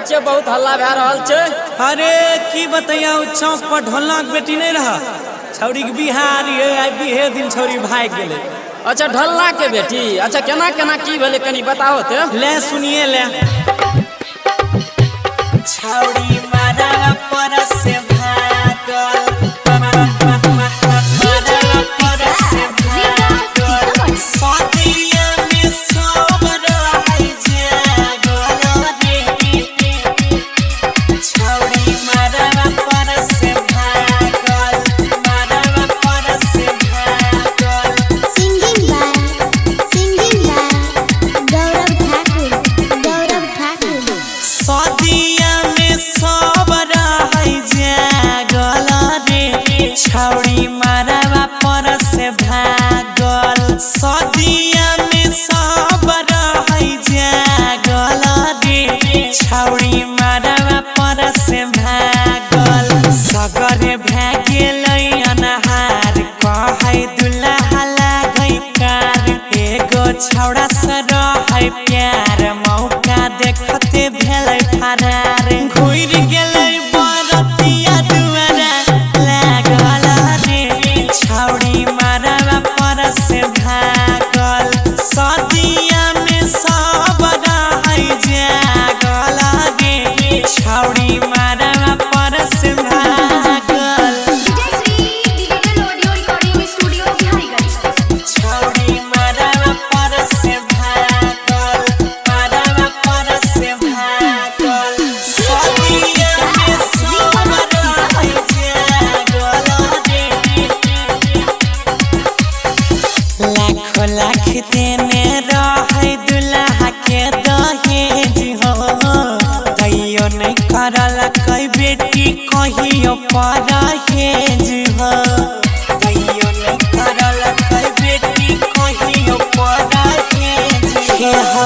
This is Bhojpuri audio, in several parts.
छे बहुत हल्ला भे रहल छे। अरे की बताइया चौक पर ढोलक बेटी नहीं रहा छौरी के बिहार ये बिहे दिन छौरी भाग गेले। अच्छा ढोलना के बेटी, अच्छा केना केना की भेले कनी बताओ ते। ले सुनिए ले। छौरी मारा पर से भागल छौरी मारवा पर से भागल सदिया में सब रहै जागल रे। छौरी मारवा पर से भागल सगरे भे गेलै अनहार कहै दुल्हा लागै कार। एगो छौड़ा से रहै प्यार मौका देखते भेलै फरार। घुर गेलै बरतिया दुआरा छौरी मारवा पर से भागल सदिया में सब रहै जागल रे। छौरी मारवा पर से भागल छौरी मारवा पर से भागल मारवा पर से भागल सदिया में सब रहै जागल रे। लाखों लाख देने रहे दुल्हा के दहेज हो तैयो नहीं करल कई बेटी कहियो परहेज हो। तैयो नहीं करल कई बेटी कहियो परहेज हो।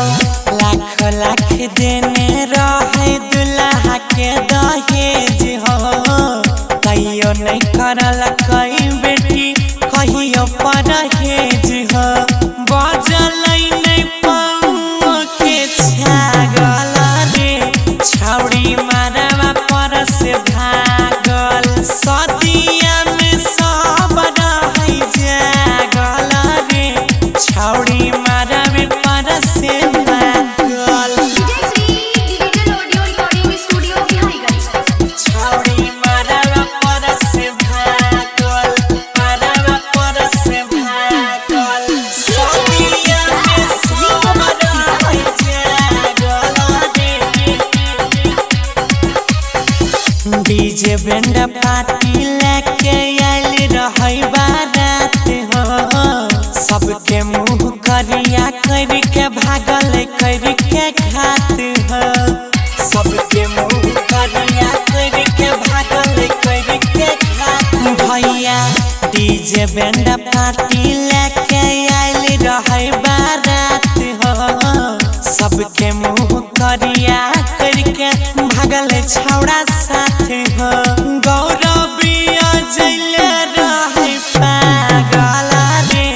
लाखों लाख देने रहे दुल्हा के दहेज हो तैयो नहीं करल कई बेटी कहियो परहेज हो। बजलै नहीं पाँव के छागल रे। छौरी मारवा पर से भागल सदिया में सब रहै जागल रे। छौरी मारवा पर से भागल छौरी मारवा पर से भागल मारवा पर से भागल सदिया में सब रहै जागल रे। डीजे बैंड पार्टी लेके आइल रहै बारात हो सबके मुँह करिया करके भागल करके खात हो। सबके मुँह करिया करके भागल करके खात। भैया डीजे बैंड पार्टी लेके आइल रहै बारात हो सबके मुँह करिया करके भागल छौड़ा साथ हो। गौरविया जैले रहै पागल रे।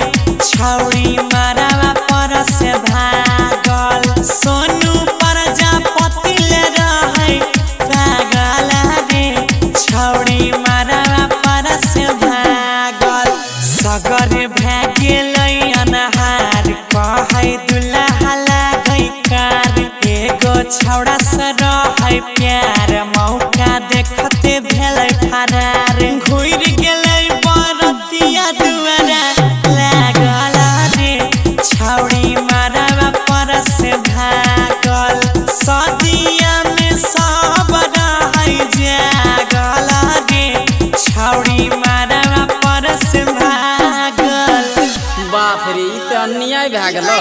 छौरी मारवा पर से भागल सोनू प्रजापति ले रहै पागल रे। छौरी मारवा पर से भागल सगरे भे गेलै अनहार कहै दुल्हा लागै कार। एगो छौड़ा से रहै प्यार मौका देखते भेलै फरार। घुर गेलै बरतिया दुआरा लागल रे। छौरी मारवा पर से भागल सदिया में सब रहै जागल रे। छौरी मारवा पर से भागल। बाप रे ई त अन्याय भे गेलो।